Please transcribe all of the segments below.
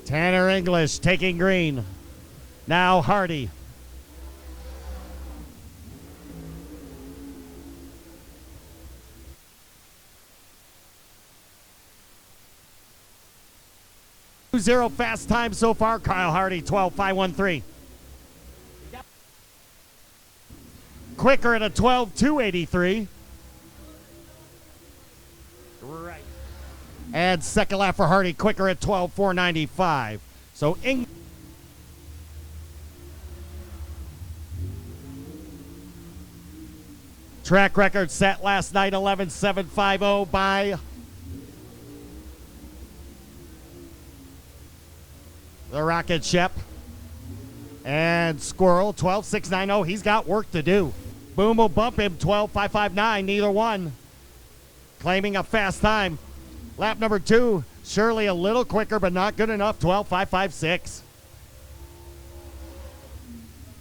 Tanner English taking green. Now Hardy. Zero fast time so far. Kyle Hardy 12.513. Quicker at a 12.283. Right. And second lap for Hardy, quicker at 12.495. So track record set last night 11.750 by the Rocket Shep. And Squirrel 12.690. He's got work to do. Boom will bump him 12.559. Neither one claiming a fast time. Lap number 2, Shirley a little quicker, but not good enough, 12.556.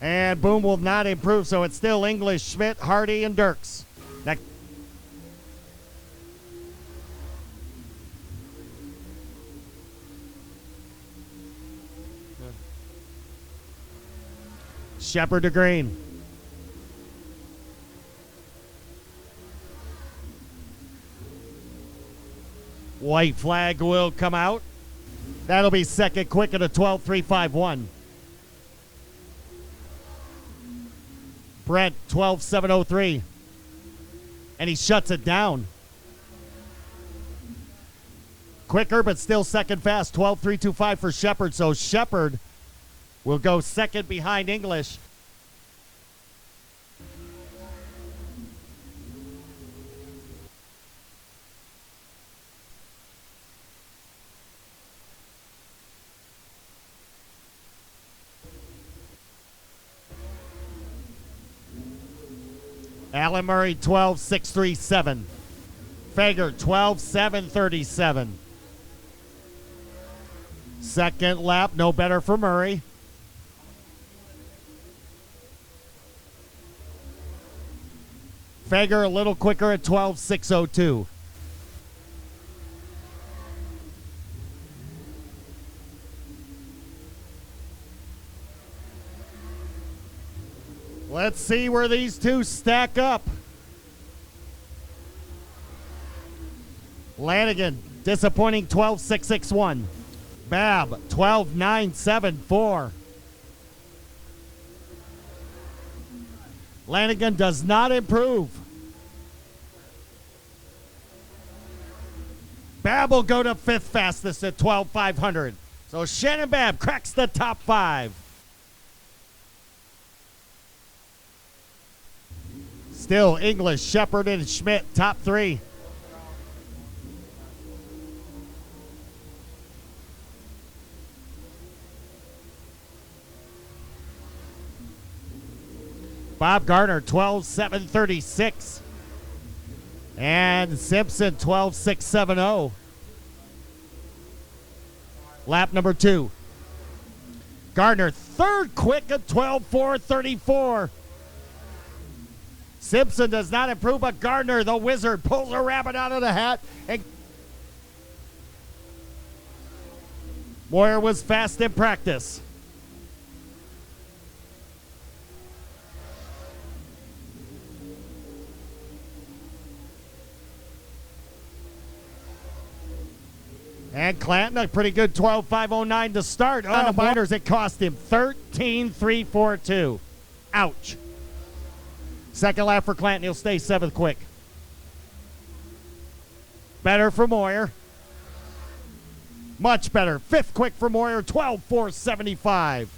And Boom will not improve, so it's still English, Schmidt, Hardy, and Dirks. Next. Shepard to green. White flag will come out. That'll be second quick at a 12.351. Brent 12.703. And he shuts it down. Quicker, but still second fast, 12.325 for Shepard. So Shepard will go second behind English. Alan Murray 12.637. Fager 12.737. Second lap, no better for Murray. Fager a little quicker at 12.602. Let's see where these two stack up. Lanigan, disappointing 12.661. Babb, 12.974. Lanigan does not improve. Babb will go to fifth fastest at 12.500. So Shannon Babb cracks the top 5. Still English, Shepard, and Schmidt, top 3. Bob Gardner, 12.736. And Simpson, 12.670. Lap number 2. Gardner, third quick at 12.434. Simpson does not improve, but Gardner, the wizard, pulls a rabbit out of the hat. And Moyer was fast in practice. And Clanton, a pretty good 12.509 to start. On the binders, it cost him 13.342. Ouch. Second lap for Clanton. He'll stay 7th quick. Better for Moyer. Much better. 5th quick for Moyer. 12.475.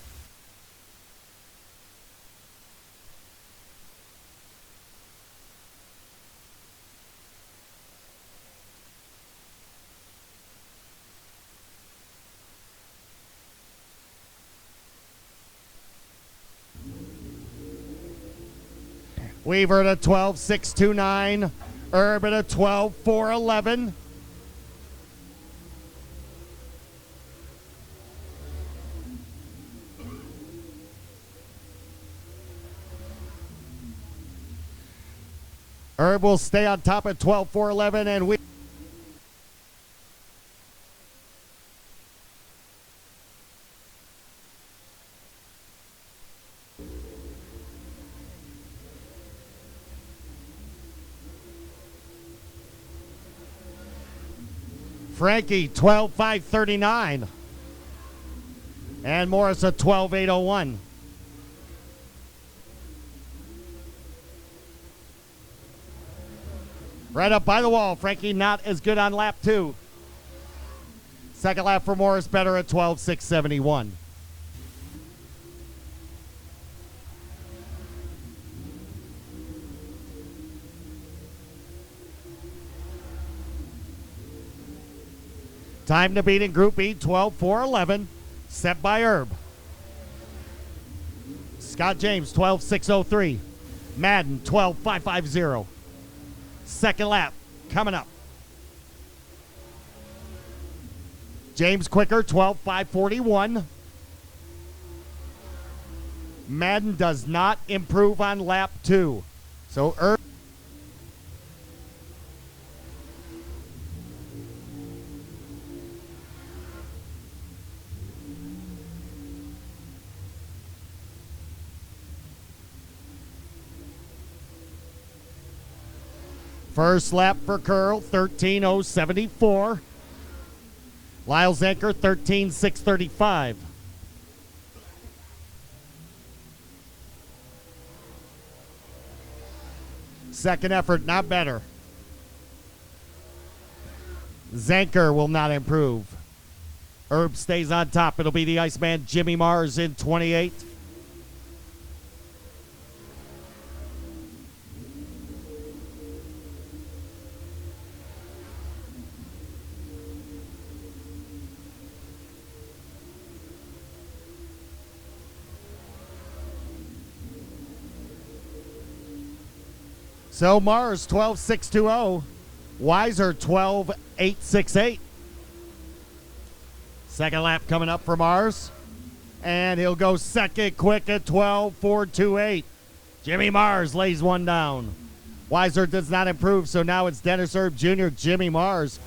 Weaver at a 12.629. Erb at a 12.411. Erb will stay on top at 12.411, and we Frankie 12.539. And Morris a 12.801. Right up by the wall. Frankie not as good on lap 2. Second lap for Morris better at 12.671. Time to beat in Group B, 12.411, set by Herb. Scott James, 12.603. Madden, 12.550. Second lap, coming up. James quicker, 12.541. Madden does not improve on lap 2. So Herb. First lap for Curl, 13.074. Lyles Anchor, 13.635. Second effort, not better. Zanker will not improve. Herb stays on top. It'll be the Iceman Jimmy Mars in 28. So Mars 12.620, Weiser 12.868. Second lap coming up for Mars, and he'll go second quick at 12.428. Jimmy Mars lays one down. Weiser does not improve, so now it's Dennis Herb Jr., Jimmy Mars.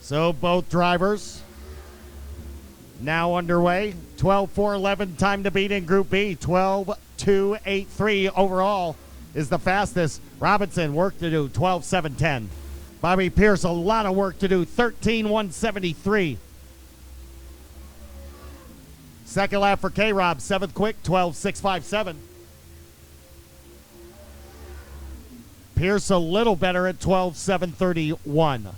So both drivers now underway. 12.411 time to beat in Group B. 12.283 overall is the fastest. Robinson, work to do, 12.710. Bobby Pierce, a lot of work to do, 13.173. Second lap for K-Rob, 7th quick, 12.657. Pierce a little better at 12.731.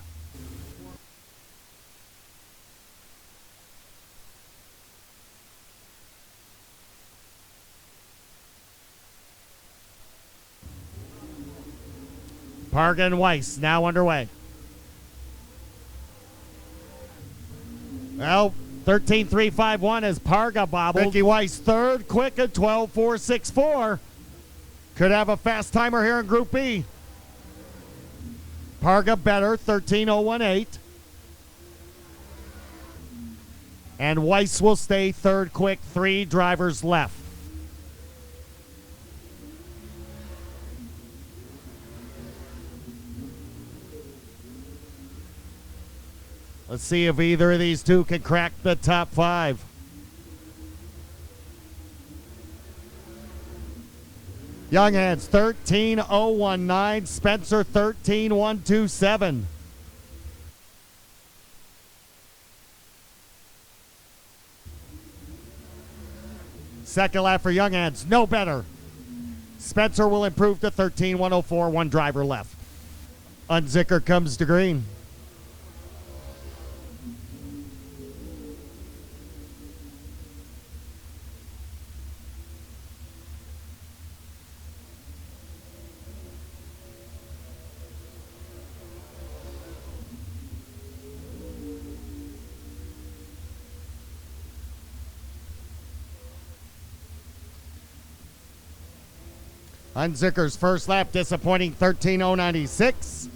Parga and Weiss now underway. Well, 13.351 as Parga bobbled. Mickey Weiss third, quick at 12.464. Could have a fast timer here in Group B. Parga better, 13.018. And Weiss will stay third quick, 3 drivers left. Let's see if either of these two can crack the top 5. Younghands 13.019. Spencer 13.127. Second lap for Younghands, no better. Spencer will improve to 13.104. 1 driver left. Unzicker comes to green. Unzicker's first lap, disappointing 13.096,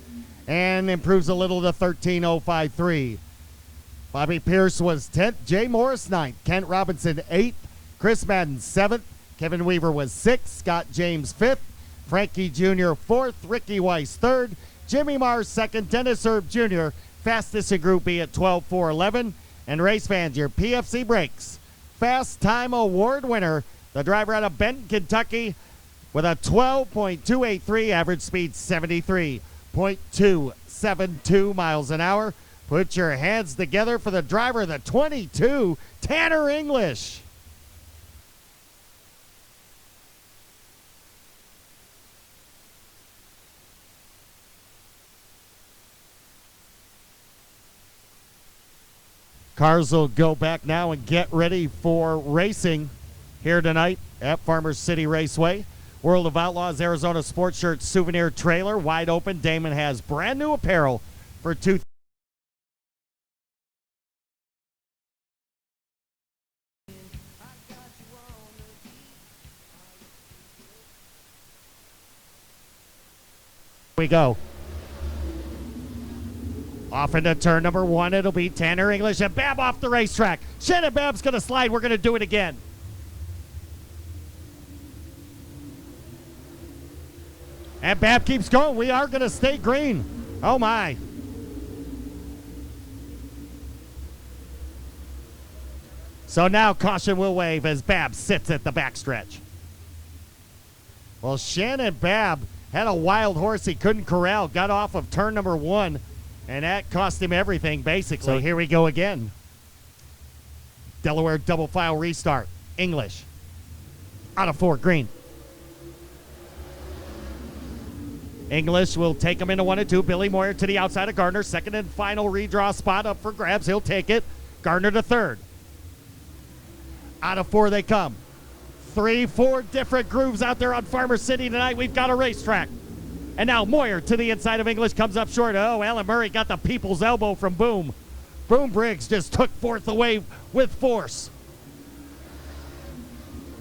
and improves a little to 13.053. Bobby Pierce was 10th, Jay Morris 9th, Kent Robinson 8th, Chris Madden 7th, Kevin Weaver was 6th, Scott James 5th, Frankie Jr. 4th, Ricky Weiss 3rd, Jimmy Mars 2nd, Dennis Herb Jr. fastest in Group B at 12.411, and race fans, your PFC Brakes Fast Time Award winner, the driver out of Benton, Kentucky, with a 12.283, average speed 73.272 miles an hour. Put your hands together for the driver of the 22, Tanner English. Cars will go back now and get ready for racing here tonight at Farmers City Raceway. World of Outlaws Arizona Sports Shirt Souvenir Trailer, wide open. Damon has brand new apparel for two. We go. Off into turn number one, it'll be Tanner English and Bab off the racetrack. Shannon Bab's going to slide. We're going to do it again. And Bab keeps going. We are going to stay green. Oh, my. So now caution will wave as Bab sits at the backstretch. Well, Shannon Bab had a wild horse he couldn't corral. Got off of turn number one. And that cost him everything, basically. So here we go again. Delaware double file restart. English. Out of four, green. English will take him into 1 and 2. Billy Moyer to the outside of Gardner. Second and final redraw spot up for grabs. He'll take it. Gardner to third. Out of four they come. 3-4 different grooves out there on Farmer City tonight. We've got a racetrack. And now Moyer to the inside of English, comes up short. Oh, Alan Murray got the people's elbow from Boom. Boom Briggs just took fourth away with force.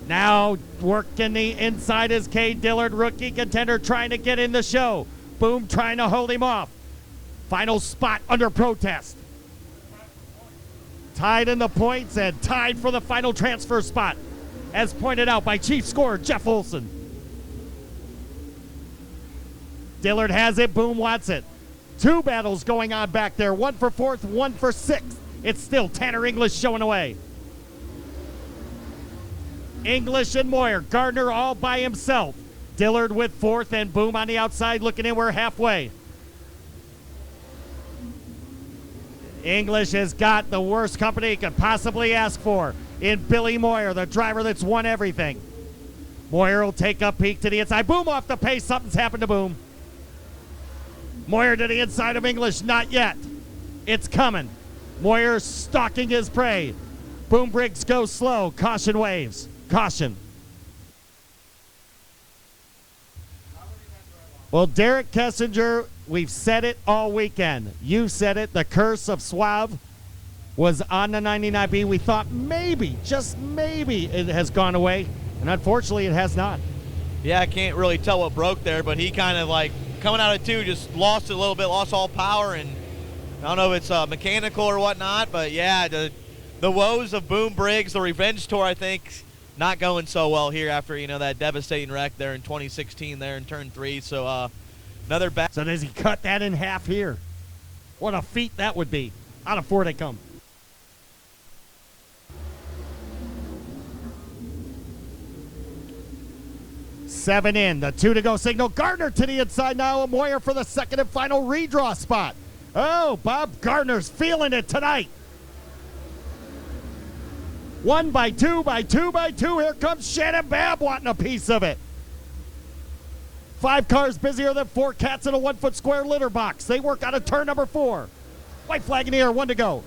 Now working the inside is Cade Dillard, rookie contender, trying to get in the show. Boom trying to hold him off. Final spot under protest. Tied in the points and tied for the final transfer spot, as pointed out by chief scorer Jeff Olson. Dillard has it, Boom wants it. Two battles going on back there, one for fourth, one for sixth. It's still Tanner English showing away. English and Moyer, Gardner all by himself. Dillard with fourth and Boom on the outside looking in, we're halfway. English has got the worst company he could possibly ask for in Billy Moyer, the driver that's won everything. Moyer will take a peek to the inside. Boom off the pace, something's happened to Boom. Moyer to the inside of English, not yet. It's coming. Moyer stalking his prey. Boom Briggs goes slow. Caution waves. Caution. Well, Derek Kessinger, we've said it all weekend. You said it. The curse of Suave was on the 99B. We thought maybe, just maybe, it has gone away. And unfortunately, it has not. Yeah, I can't really tell what broke there, but he kind of like coming out of two just lost it a little bit, lost all power, and I don't know if it's mechanical or whatnot, but yeah, the woes of Boom Briggs, the revenge tour, I think, not going so well here after, you know, that devastating wreck there in 2016 there in turn 3. So another back. So does he cut that in half here? What a feat that would be. Out of four they come. Seven in, the 2 to go signal. Gardner to the inside now. Moyer for the second and final redraw spot. Oh, Bob Gardner's feeling it tonight. 1 by 2 by 2 by 2. Here comes Shannon Babb wanting a piece of it. 5 cars busier than 4 cats in a 1-foot square litter box. They work out of turn number 4. White flag in the air, 1 to go.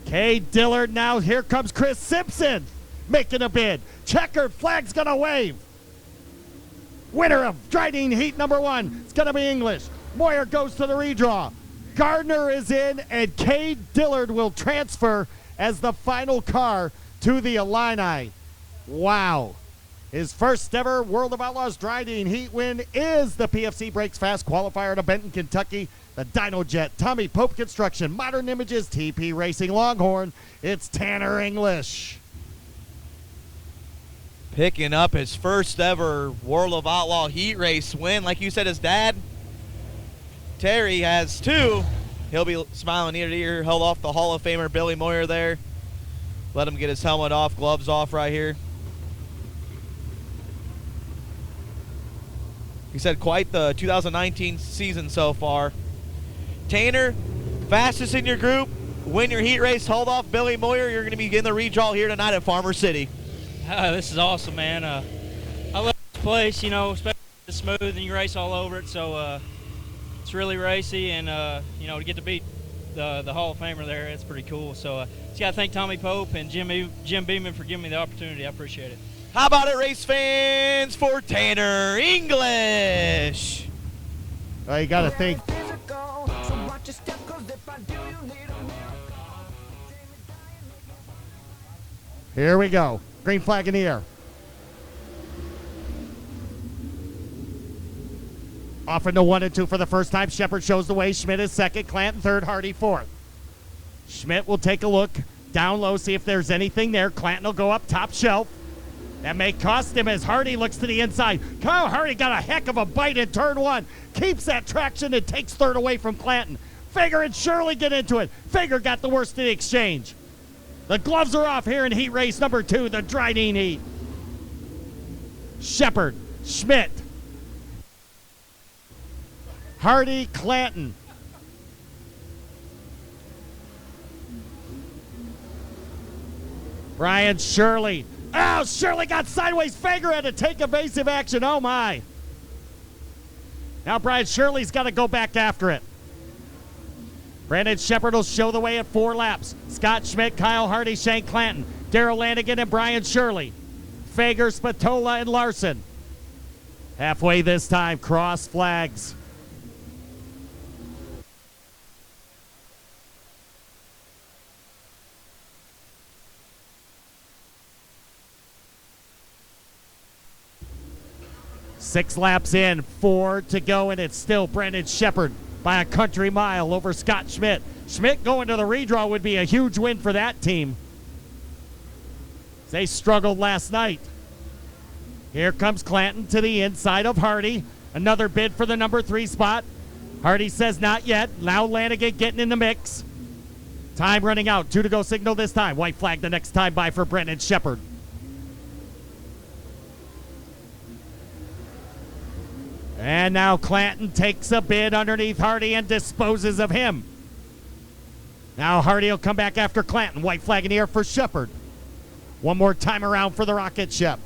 Cade Dillard now. Here comes Chris Simpson making a bid. Checkered flag's gonna wave. Winner of Dryden Heat number 1. It's gonna be English. Moyer goes to the redraw. Gardner is in, and Cade Dillard will transfer as the final car to the Illini. Wow. His first ever World of Outlaws Dryden Heat win is the PFC Brakes Fast qualifier to Benton, Kentucky. The Dino Jet, Tommy Pope Construction, Modern Images, TP Racing Longhorn. It's Tanner English. Picking up his first ever World of Outlaw heat race win. Like you said, his dad, Terry, has 2. He'll be smiling ear to ear. Held off the Hall of Famer Billy Moyer there. Let him get his helmet off, gloves off right here. he said quite the 2019 season so far. Tanner, fastest in your group, win your heat race, hold off Billy Moyer. You're going to be getting the redraw here tonight at Farmer City. This is awesome, man. I love this place, you know, especially it's smooth and you race all over it. So it's really racy, and you know, to get to beat the Hall of Famer there, it's pretty cool. So just got to thank Tommy Pope and Jim Beeman for giving me the opportunity. I appreciate it. How about it, race fans, for Tanner English? Well, you got to think. Here we go. Green flag in the air. Off into 1 and 2 for the first time. Shepard shows the way. Schmidt is second. Clanton third. Hardy fourth. Schmidt will take a look down low, see if there's anything there. Clanton will go up top shelf. That may cost him as Hardy looks to the inside. Kyle Hardy got a heck of a bite in turn 1. Keeps that traction and takes third away from Clanton. Fager and Shirley get into it. Fager got the worst of the exchange. The gloves are off here in heat race number 2, the Dryden heat. Shepard, Schmidt, Hardy, Clanton. Brian Shirley. Oh, Shirley got sideways. Fager had to take evasive action. Oh, my. Now Brian Shirley's got to go back after it. Brandon Shepard will show the way at 4 laps. Scott Schmidt, Kyle Hardy, Shane Clanton, Darrell Lanigan, and Brian Shirley. Fager, Spatola, and Larson. Halfway this time, cross flags. Six laps in, 4 to go, and it's still Brandon Shepard by a country mile over Scott Schmidt. Schmidt going to the redraw would be a huge win for that team. They struggled last night. Here comes Clanton to the inside of Hardy. Another bid for the number 3 spot. Hardy says not yet. Now Lanigan getting in the mix. Time running out. 2 to go signal this time. White flag the next time by for Brandon Shepard. And now Clanton takes a bid underneath Hardy and disposes of him. Now Hardy will come back after Clanton. White flag in the air for Shepard. One more time around for the Rocket Shep.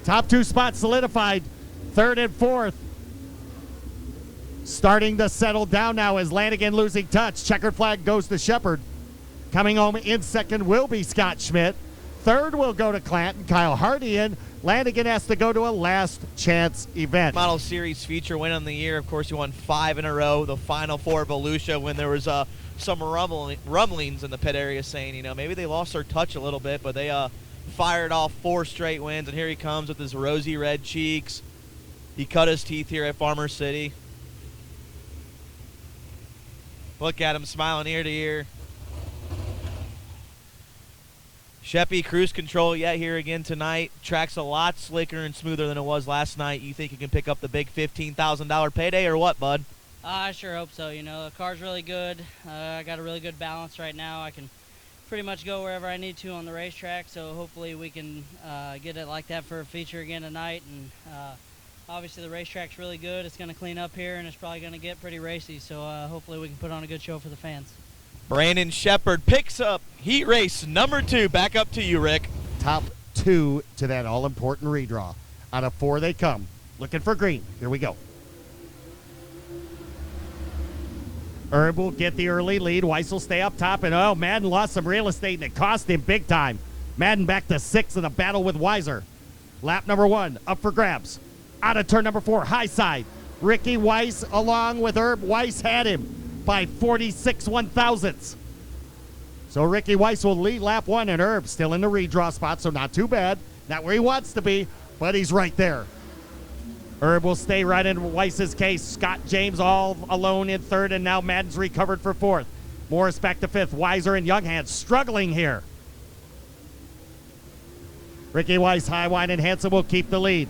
Top 2 spots solidified. 3rd and 4th. Starting to settle down now as Lanigan losing touch. Checkered flag goes to Shepard. Coming home in 2nd will be Scott Schmidt. 3rd will go to Clanton. Kyle Hardy in. Lanigan has to go to a last chance event. Model Series feature win on the year. Of course, he won 5 in a row. The Final Four of Volusia when there was some rumblings in the pit area saying, you know, maybe they lost their touch a little bit, but they fired off 4 straight wins, and here he comes with his rosy red cheeks. He cut his teeth here at Farmer City. Look at him smiling ear to ear. Sheppy, cruise control yet here again tonight. Track's a lot slicker and smoother than it was last night. You think you can pick up the big $15,000 payday or what, bud? I sure hope so. You know, the car's really good. I got a really good balance right now. I can pretty much go wherever I need to on the racetrack, so hopefully we can get it like that for a feature again tonight. And obviously the racetrack's really good. It's going to clean up here, and it's probably going to get pretty racy, so hopefully we can put on a good show for the fans. Brandon Shepard picks up heat race number 2. Back up to you, Rick. Top 2 to that all-important redraw. Out of 4 they come. Looking for green. Here we go. Herb will get the early lead. Weiss will stay up top. And, oh, Madden lost some real estate, and it cost him big time. Madden back to 6th in a battle with Weiser. Lap number 1, up for grabs. Out of turn number 4, high side. Ricky Weiss along with Herb. Weiss had him by 46 1/1000ths. So Ricky Weiss will lead lap 1, and Herb still in the redraw spot, so not too bad. Not where he wants to be, but he's right there. Herb will stay right in Weiss's case. Scott James all alone in 3rd, and now Madden's recovered for 4th. Morris back to 5th. Weiser and Younghand struggling here. Ricky Weiss, high, wide, and handsome will keep the lead.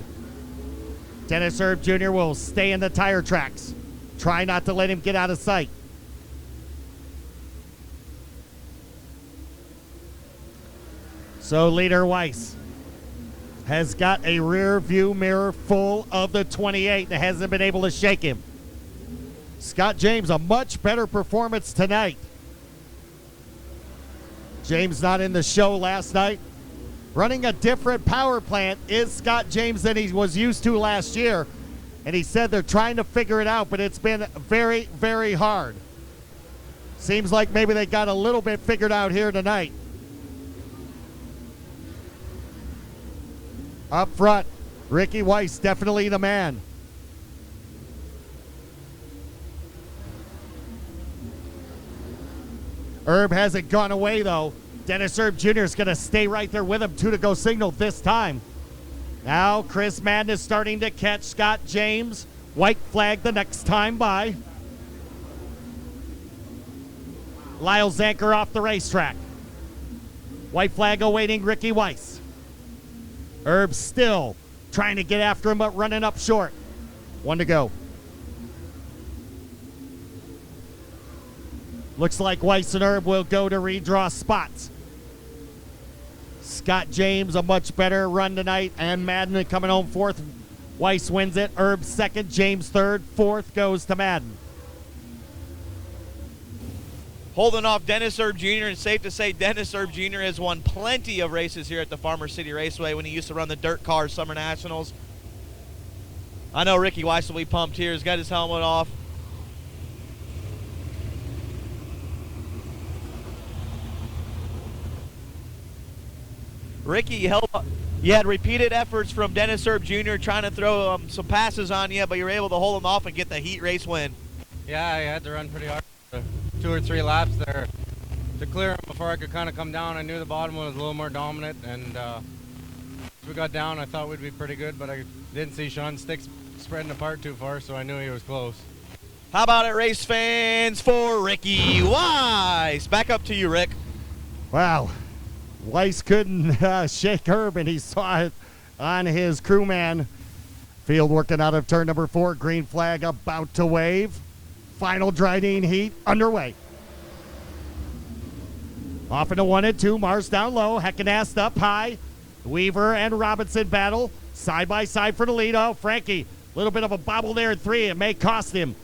Dennis Herb Jr. will stay in the tire tracks. Try not to let him get out of sight. So leader Weiss has got a rear view mirror full of the 28 and hasn't been able to shake him. Scott James, a much better performance tonight. James not in the show last night. Running a different power plant is Scott James than he was used to last year. And he said they're trying to figure it out, but it's been very, very hard. Seems like maybe they got a little bit figured out here tonight. Up front, Ricky Weiss, definitely the man. Herb hasn't gone away, though. Dennis Herb Jr. is going to stay right there with him. 2 to go signal this time. Now Chris Madden is starting to catch Scott James. White flag the next time by. Lyle Zanker off the racetrack. White flag awaiting Ricky Weiss. Herb still trying to get after him, but running up short. 1 to go. Looks like Weiss and Herb will go to redraw spots. Scott James, a much better run tonight, and Madden coming home 4th. Weiss wins it. Herb 2nd, James 3rd. 4th goes to Madden. Holding off Dennis Herb Jr., and safe to say Dennis Herb Jr. has won plenty of races here at the Farmer City Raceway when he used to run the Dirt Cars Summer Nationals. I know Ricky Weiss will be pumped here. He's got his helmet off. Ricky, you had repeated efforts from Dennis Herb Jr. trying to throw some passes on you, but you were able to hold him off and get the heat race win. Yeah, I had to run pretty hard. 2 or 3 laps there to clear him before I could kind of come down. I knew the bottom one was a little more dominant, and as we got down, I thought we'd be pretty good, but I didn't see Sean's sticks spreading apart too far, so I knew he was close. How about it, race fans, for Ricky Weiss? Back up to you, Rick. Wow. Weiss couldn't shake Herb, and he saw it on his crewman. Field working out of turn number 4. Green flag about to wave. Final Dryden heat underway. Off into 1 and 2. Mars down low. Heckenast up high. Weaver and Robinson battle. Side by side for the lead. Oh, Frankie. A little bit of a bobble there at 3. It may cost him.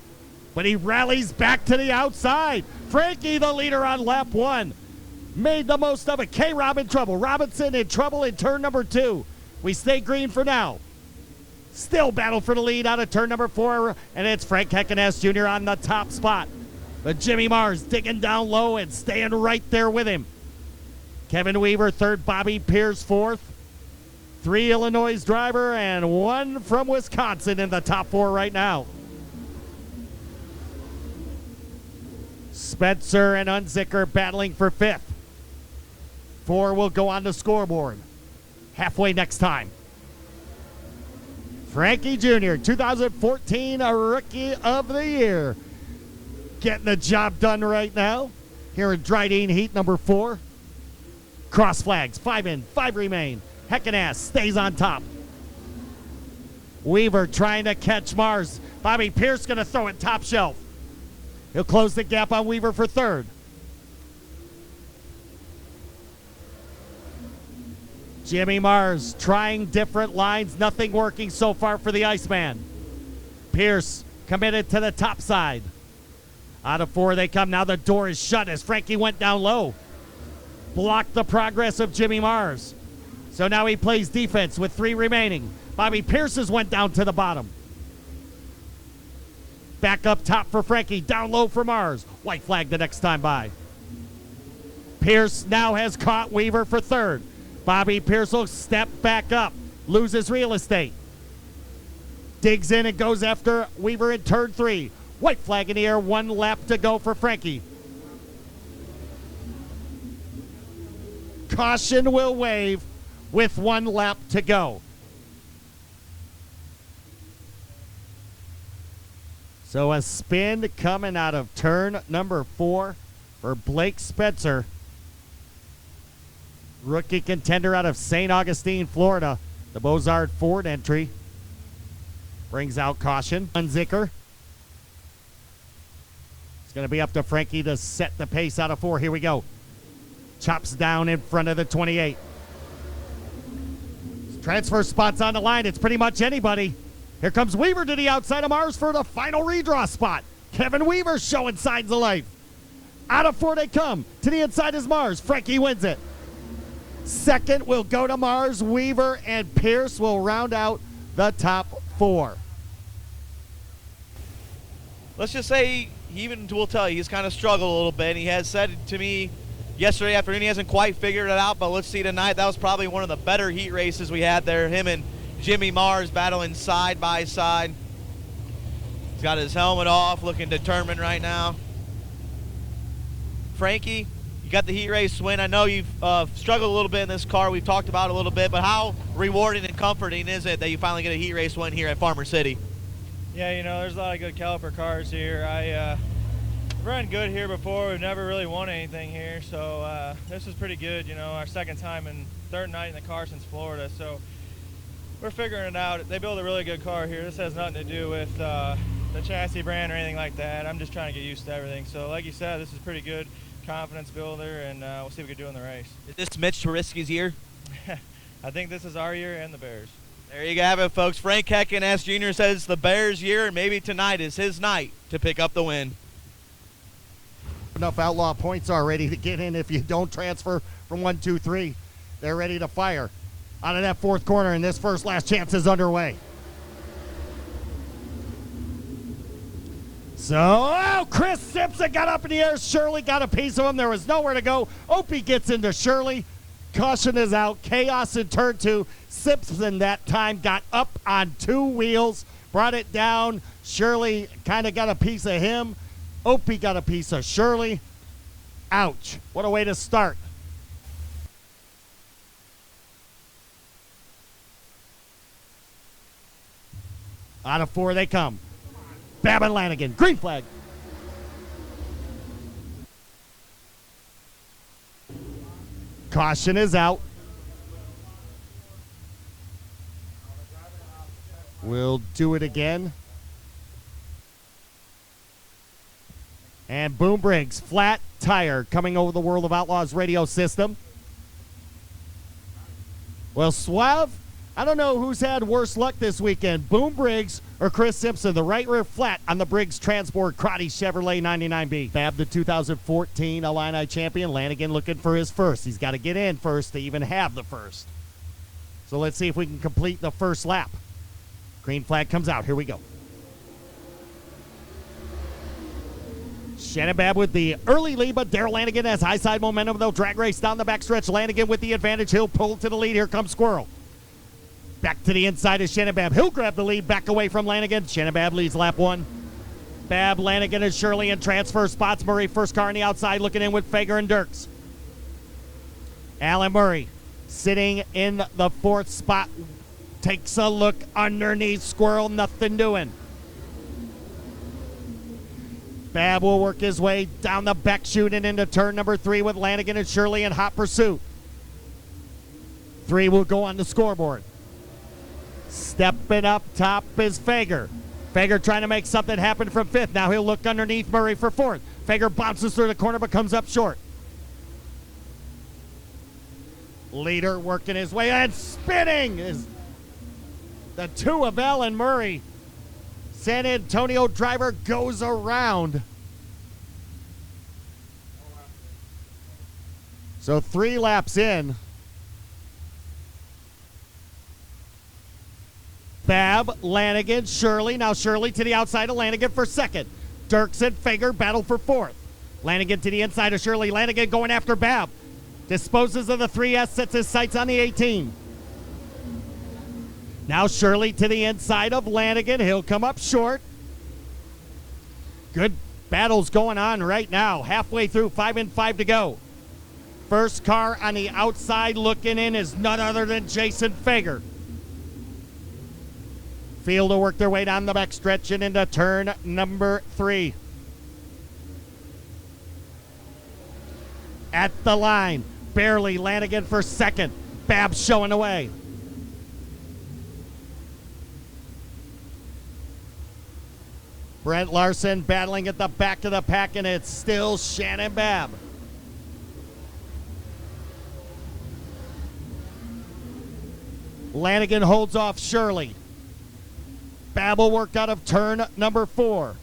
But he rallies back to the outside. Frankie, the leader on lap 1. Made the most of it. K-Rob in trouble. Robinson in trouble in turn number 2. We stay green for now. Still battle for the lead out of turn number 4, and it's Frank Heckenast Jr. on the top spot. But Jimmy Mars digging down low and staying right there with him. Kevin Weaver 3rd, Bobby Pierce 4th. 3 Illinois driver and 1 from Wisconsin in the top 4 right now. Spencer and Unzicker battling for 5th. 4 will go on the scoreboard. Halfway next time. Frankie Jr., 2014 Rookie of the Year. Getting the job done right now. Here in Dryden heat number 4. Cross flags, 5 in, 5 remain. Heckenast stays on top. Weaver trying to catch Mars. Bobby Pierce going to throw it top shelf. He'll close the gap on Weaver for 3rd. Jimmy Mars trying different lines. Nothing working so far for the Iceman. Pierce committed to the top side. Out of 4 they come. Now the door is shut as Frankie went down low. Blocked the progress of Jimmy Mars. So now he plays defense with 3 remaining. Bobby Pierce's went down to the bottom. Back up top for Frankie. Down low for Mars. White flag the next time by. Pierce now has caught Weaver for 3rd. Bobby Pierce will step back up. Loses real estate. Digs in and goes after Weaver in turn 3. White flag in the air. 1 lap to go for Frankie. Caution will wave with 1 lap to go. So a spin coming out of turn number 4 for Blake Spencer. Rookie contender out of St. Augustine, Florida. The Bozard Ford entry. Brings out caution. Unzicker. It's going to be up to Frankie to set the pace out of 4. Here we go. Chops down in front of the 28. Transfer spots on the line. It's pretty much anybody. Here comes Weaver to the outside of Mars for the final redraw spot. Kevin Weaver showing signs of life. Out of 4 they come. To the inside is Mars. Frankie wins it. Second will go to Mars. Weaver and Pierce will round out the top 4. Let's just say, he even will tell you, he's kind of struggled a little bit. He has said to me yesterday afternoon he hasn't quite figured it out, but let's see tonight. That was probably one of the better heat races we had there. Him and Jimmy Mars battling side by side. He's got his helmet off, looking determined right now. Frankie, you got the heat race win. I know you've struggled a little bit in this car. We've talked about it a little bit, but how rewarding and comforting is it that you finally get a heat race win here at Farmer City? Yeah, you know, there's a lot of good caliper cars here. I've run good here before. We've never really won anything here, so this was pretty good. You know, our second time and third night in the car since Florida, so we're figuring it out. They build a really good car here. This has nothing to do with the chassis brand or anything like that. I'm just trying to get used to everything. So like you said, this is pretty good confidence builder, and we'll see what we can do in the race. Is this Mitch Trubisky's year? I think this is our year and the Bears. There you have it, folks. Frank Heckeness Jr. says the Bears' year, and maybe tonight is his night to pick up the win. Enough outlaw points already to get in if you don't transfer from 1, 2, 3. They're ready to fire out of that fourth corner, and this first last chance is underway. So, Chris Simpson got up in the air. Shirley got a piece of him. There was nowhere to go. Opie gets into Shirley. Caution is out. Chaos in turn 2. Simpson that time got up on 2 wheels, brought it down. Shirley kind of got a piece of him. Opie got a piece of Shirley. Ouch. What a way to start. Out of 4 they come. Babb and Lanigan. Green flag. Caution is out. We'll do it again. And Boom Briggs, flat tire coming over the World of Outlaws radio system. Well, Suave, I don't know who's had worse luck this weekend, Boom Briggs or Chris Simpson. The right rear flat on the Briggs Transport Crotty Chevrolet 99B. Fab, the 2014 Illini champion. Lanigan looking for his first. He's got to get in first to even have the first. So let's see if we can complete the first lap. Green flag comes out. Here we go. Shannon Babb with the early lead, but Darrell Lanigan has high side momentum. They'll drag race down the backstretch. Lanigan with the advantage. He'll pull to the lead. Here comes Squirrel. Back to the inside is Shannon Babb. He'll grab the lead, back away from Lanigan. Shannon Babb leads lap 1. Babb, Lanigan, and Shirley in transfer spots. Murray, first car on the outside, looking in with Fager and Dirks. Alan Murray sitting in the 4th spot. Takes a look underneath Squirrel, nothing doing. Babb will work his way down the back chute and into turn number 3 with Lanigan and Shirley in hot pursuit. 3 will go on the scoreboard. Stepping up top is Fager. Fager trying to make something happen from 5th. Now he'll look underneath Murray for 4th. Fager bounces through the corner but comes up short. Leader working his way and spinning is the 2 of Alan Murray. San Antonio driver goes around. So 3 laps in. Babb, Lanigan, Shirley. Now Shirley to the outside of Lanigan for 2nd. Dirks and Fager battle for 4th. Lanigan to the inside of Shirley. Lanigan going after Babb. Disposes of the 3S, sets his sights on the 18. Now Shirley to the inside of Lanigan. He'll come up short. Good battles going on right now. Halfway through, 5 and 5 to go. First car on the outside looking in is none other than Jason Fager. Field to work their way down the back stretch and into turn number 3. At the line, barely Lanigan for 2nd. Babb showing away. Brent Larson battling at the back of the pack, and it's still Shannon Babb. Lanigan holds off Shirley. Babel worked out of turn number 4.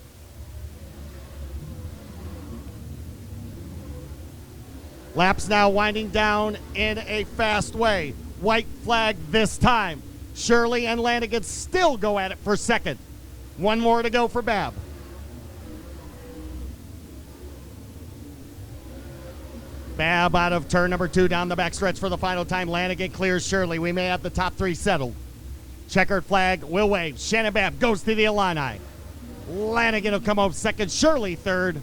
Laps now winding down in a fast way. White flag this time. Shirley and Lanigan still go at it for second. One more to go for Bab. Bab out of turn number 2 down the backstretch for the final time. Lanigan clears Shirley. We may have the top 3 settled. Checkered flag will wave. Shannon Bab goes to the Illini. Lanigan will come home second. Shirley third.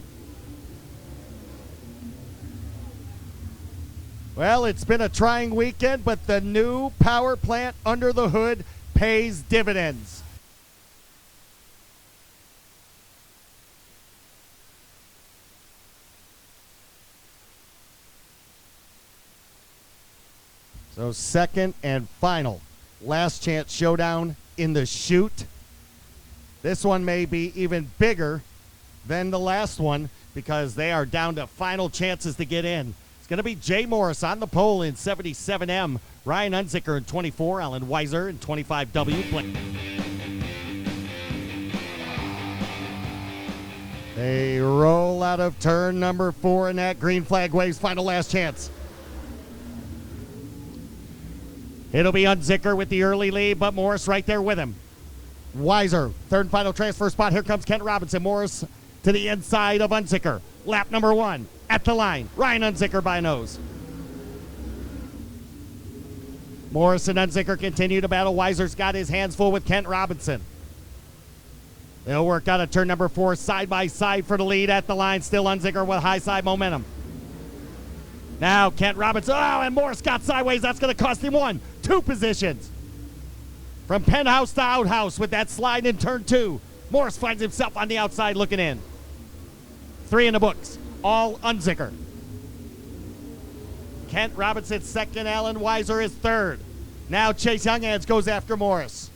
Well, it's been a trying weekend, but the new power plant under the hood pays dividends. So second and final, last chance showdown in the chute. This one may be even bigger than the last one because they are down to final chances to get in. It's going to be Jay Morris on the pole in 77M, Ryan Unzicker in 24, Alan Weiser in 25W. They roll out of turn number 4, and that green flag waves. Final last chance. It'll be Unzicker with the early lead, but Morris right there with him. Weiser, third and final transfer spot. Here comes Kent Robinson. Morris to the inside of Unzicker. Lap number 1 at the line. Ryan Unzicker by nose. Morris and Unzicker continue to battle. Weiser's got his hands full with Kent Robinson. They'll work out of turn number 4 side by side for the lead at the line. Still Unzicker with high side momentum. Now Kent Robinson. Oh, and Morris got sideways. That's going to cost him 2 positions. From penthouse to outhouse with that slide in turn 2. Morris finds himself on the outside looking in. 3 in the books. All Unzicker. Kent Robinson second. Alan Weiser is third. Now Chase Younghands goes after Morris.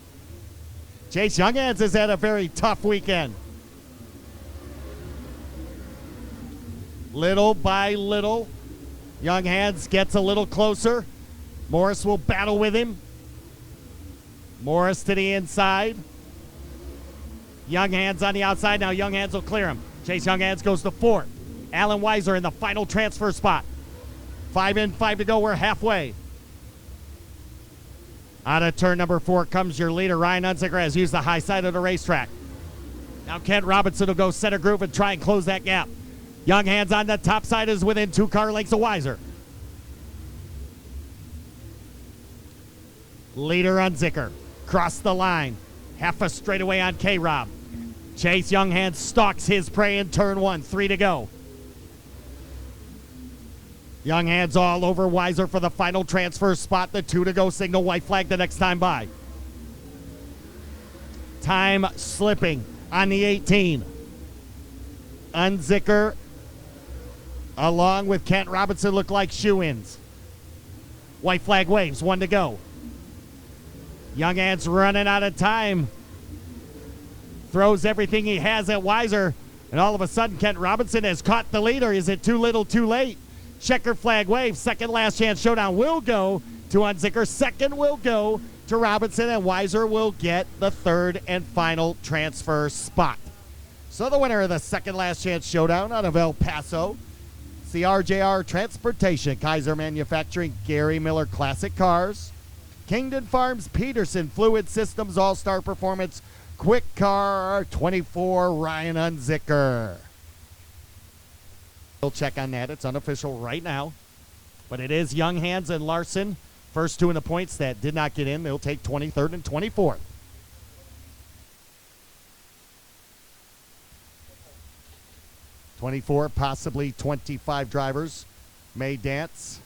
Chase Younghands has had a very tough weekend. Little by little, Younghands gets a little closer. Morris will battle with him. Morris to the inside. Younghands on the outside. Now Younghands will clear him. Chase Younghands goes to 4th. Alan Weiser in the final transfer spot. 5 in, 5 to go. We're halfway. Out of turn number 4 comes your leader. Ryan Unzicker has used the high side of the racetrack. Now Kent Robinson will go center groove and try and close that gap. Younghands on the top side is within 2 car lengths of Weiser. Leader Unzicker. Cross the line. Half a straightaway on K-Rob. Chase Younghands stalks his prey in turn 1. 3 to go. Younghands all over Weiser for the final transfer spot. The 2 to go signal. White flag the next time by. Time slipping on the 18. Unzicker along with Kent Robinson look like shoe-ins. White flag waves. 1 to go. Younghands running out of time. Throws everything he has at Weiser. And all of a sudden, Kent Robinson has caught the leader. Is it too little, too late? Checker flag wave. Second last chance showdown will go to Unzicker. Second will go to Robinson. And Weiser will get the third and final transfer spot. So the winner of the second last chance showdown out of El Paso, CRJR Transportation, Kaiser Manufacturing, Gary Miller Classic Cars, Kingdon Farms, Peterson Fluid Systems, All-Star Performance, Quick Car 24, Ryan Unzicker. We'll check on that. It's unofficial right now. But it is Younghands and Larson. First 2 in the points that did not get in. They'll take 23rd and 24th. '24, possibly 25 drivers may dance.